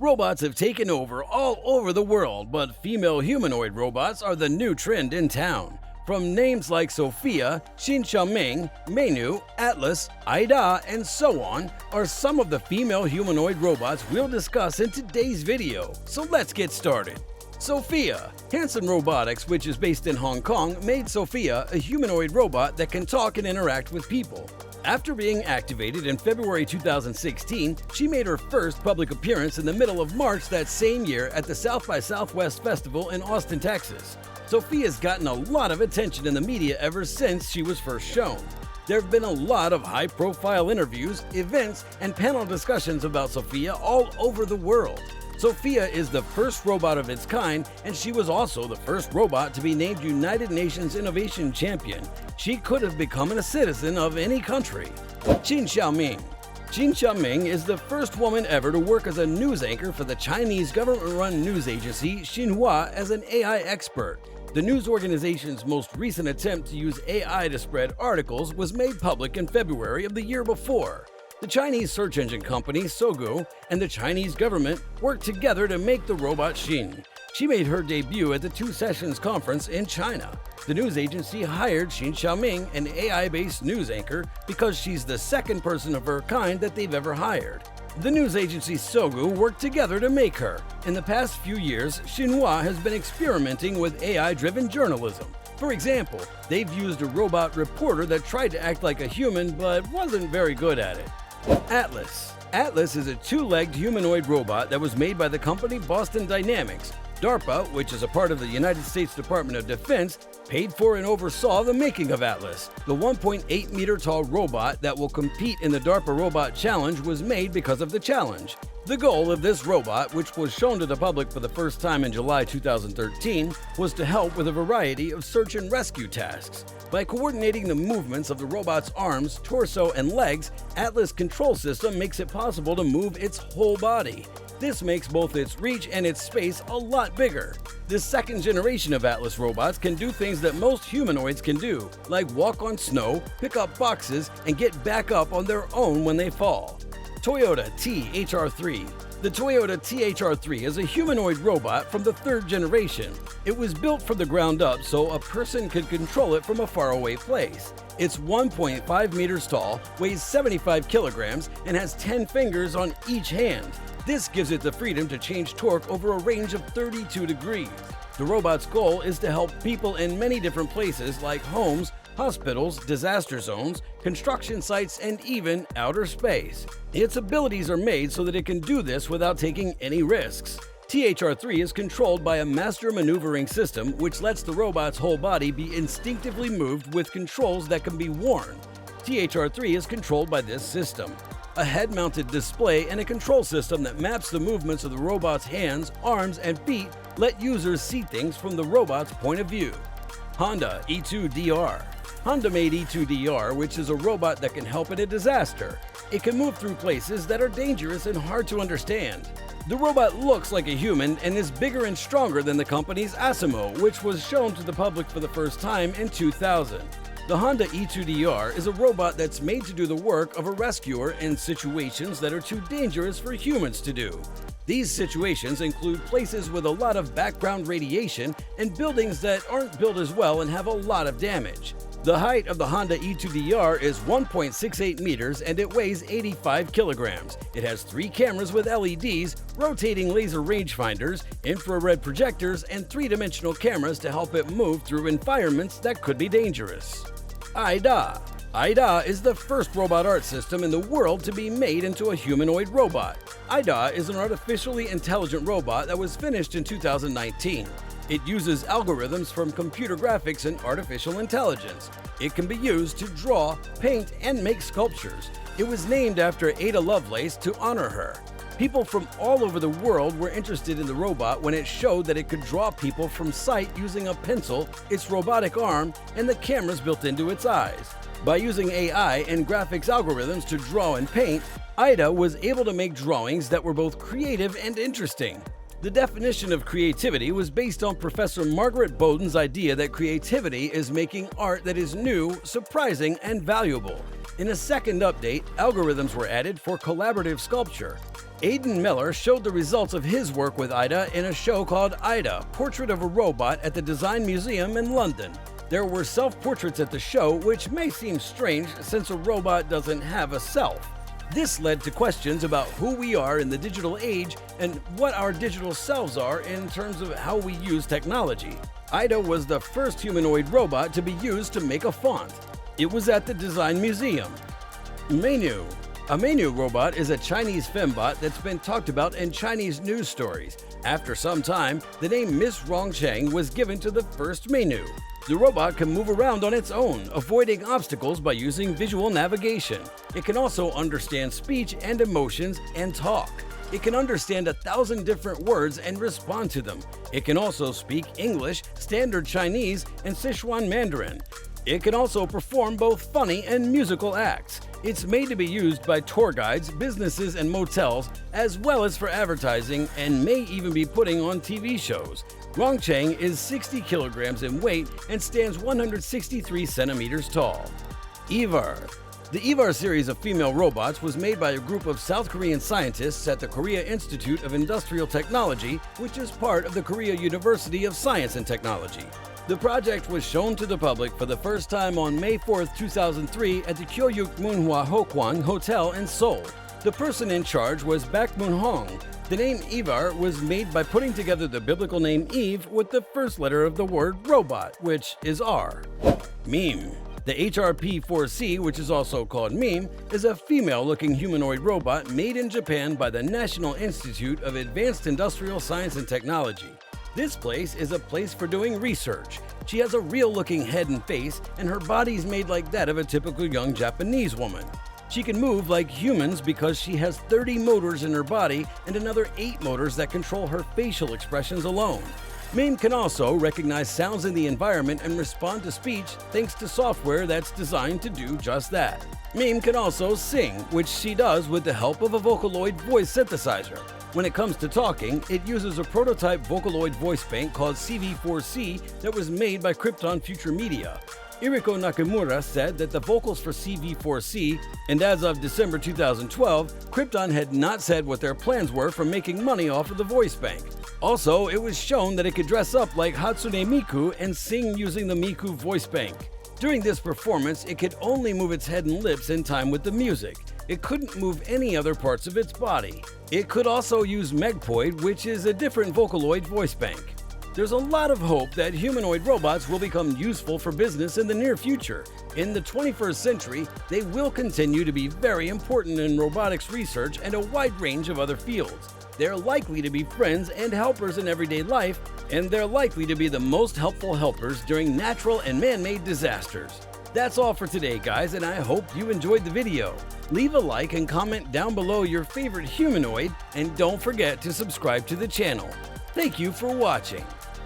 Robots have taken over all over the world, but female humanoid robots are the new trend in town. From names like Sphia, Xin Xiaomeng, Meinu, Atlas, Ida, and so on are some of the female humanoid robots we'll discuss in today's video. So let's get started. Sphia. Hanson Robotics, which is based in Hong Kong, made Sphia a humanoid robot that can talk and interact with people. After being activated in February 2016, she made her first public appearance in the middle of March that same year at the South by Southwest Festival in Austin, Texas. Sophia's gotten a lot of attention in the media ever since she was first shown. There have been a lot of high-profile interviews, events, and panel discussions about Sphia all over the world. Sphia is the first robot of its kind, and she was also the first robot to be named United Nations Innovation Champion. She could have become a citizen of any country. Xin Xiaomeng. Xin Xiaomeng is the first woman ever to work as a news anchor for the Chinese government-run news agency Xinhua as an AI expert. The news organization's most recent attempt to use AI to spread articles was made public in February of the year before. The Chinese search engine company Sogou and the Chinese government worked together to make the robot Xin. She made her debut at the Two Sessions conference in China. The news agency hired Xin Xiaomeng, an AI-based news anchor, because she's the second person of her kind that they've ever hired. The news agency Sogou worked together to make her. In the past few years, Xinhua has been experimenting with AI-driven journalism. For example, they've used a robot reporter that tried to act like a human but wasn't very good at it. Atlas. Atlas is a two-legged humanoid robot that was made by the company Boston Dynamics. DARPA, which is a part of the United States Department of Defense, paid for and oversaw the making of Atlas. The 1.8-meter-tall robot that will compete in the DARPA Robot Challenge was made because of the challenge. The goal of this robot, which was shown to the public for the first time in July 2013, was to help with a variety of search and rescue tasks. By coordinating the movements of the robot's arms, torso, and legs, Atlas' control system makes it possible to move its whole body. This makes both its reach and its space a lot bigger. This second generation of Atlas robots can do things that most humanoids can do, like walk on snow, pick up boxes, and get back up on their own when they fall. Toyota THR3. The Toyota THR3 is a humanoid robot from the third generation. It was built from the ground up so a person could control it from a faraway place. It's 1.5 meters tall, weighs 75 kilograms, and has 10 fingers on each hand. This gives it the freedom to change torque over a range of 32 degrees. The robot's goal is to help people in many different places like homes, hospitals, disaster zones, construction sites, and even outer space. Its abilities are made so that it can do this without taking any risks. THR3 is controlled by a master maneuvering system which lets the robot's whole body be instinctively moved with controls that can be worn. THR3 is controlled by this system: a head-mounted display and a control system that maps the movements of the robot's hands, arms, and feet let users see things from the robot's point of view. Honda E2DR. Honda made E2DR, which is a robot that can help in a disaster. It can move through places that are dangerous and hard to understand. The robot looks like a human and is bigger and stronger than the company's Asimo, which was shown to the public for the first time in 2000. The Honda E2DR is a robot that's made to do the work of a rescuer in situations that are too dangerous for humans to do. These situations include places with a lot of background radiation and buildings that aren't built as well and have a lot of damage. The height of the Honda E2DR is 1.68 meters and it weighs 85 kilograms. It has 3 cameras with LEDs, rotating laser rangefinders, infrared projectors, and 3-dimensional cameras to help it move through environments that could be dangerous. Ida. Ida is the first robot art system in the world to be made into a humanoid robot. Ida is an artificially intelligent robot that was finished in 2019. It uses algorithms from computer graphics and artificial intelligence. It can be used to draw, paint, and make sculptures. It was named after Ada Lovelace to honor her. People from all over the world were interested in the robot when it showed that it could draw people from sight using a pencil, its robotic arm, and the cameras built into its eyes. By using AI and graphics algorithms to draw and paint, Ida was able to make drawings that were both creative and interesting. The definition of creativity was based on Professor Margaret Bowden's idea that creativity is making art that is new, surprising, and valuable. In a second update, algorithms were added for collaborative sculpture. Aidan Miller showed the results of his work with Ida in a show called Ida, Portrait of a Robot at the Design Museum in London. There were self-portraits at the show, which may seem strange since a robot doesn't have a self. This led to questions about who we are in the digital age and what our digital selves are in terms of how we use technology. Ida was the first humanoid robot to be used to make a font. It was at the Design Museum. Meinu. A Meinu robot is a Chinese fembot that's been talked about in Chinese news stories. After some time, the name Miss Rongcheng was given to the first Meinu. The robot can move around on its own, avoiding obstacles by using visual navigation. It can also understand speech and emotions and talk. It can understand 1,000 different words and respond to them. It can also speak English, Standard Chinese, and Sichuan Mandarin. It can also perform both funny and musical acts. It's made to be used by tour guides, businesses, and motels, as well as for advertising, and may even be putting on TV shows. Rongcheng is 60 kilograms in weight and stands 163 centimeters tall. Ivar. The Ivar series of female robots was made by a group of South Korean scientists at the Korea Institute of Industrial Technology, which is part of the Korea University of Science and Technology. The project was shown to the public for the first time on May 4, 2003 at the Kyoryuk Munhwa Hokwang Hotel in Seoul. The person in charge was Bak Moon-hong. The name Ivar was made by putting together the biblical name Eve with the first letter of the word robot, which is R. Meme. The HRP-4C, which is also called Meme, is a female-looking humanoid robot made in Japan by the National Institute of Advanced Industrial Science and Technology. This place is a place for doing research. She has a real-looking head and face, and her body's made like that of a typical young Japanese woman. She can move like humans because she has 30 motors in her body and another 8 motors that control her facial expressions alone. Meme can also recognize sounds in the environment and respond to speech thanks to software that's designed to do just that. Meme can also sing, which she does with the help of a Vocaloid voice synthesizer. When it comes to talking, it uses a prototype Vocaloid voice bank called CV4C that was made by Krypton Future Media. Iriko Nakamura said that the vocals for CV4C, and as of December 2012, Krypton had not said what their plans were for making money off of the voice bank. Also, it was shown that it could dress up like Hatsune Miku and sing using the Miku voice bank. During this performance, it could only move its head and lips in time with the music. It couldn't move any other parts of its body. It could also use Megpoid, which is a different Vocaloid voice bank. There's a lot of hope that humanoid robots will become useful for business in the near future. In the 21st century, they will continue to be very important in robotics research and a wide range of other fields. They're likely to be friends and helpers in everyday life, and they're likely to be the most helpful helpers during natural and man-made disasters. That's all for today, guys, and I hope you enjoyed the video. Leave a like and comment down below your favorite humanoid, and don't forget to subscribe to the channel. Thank you for watching.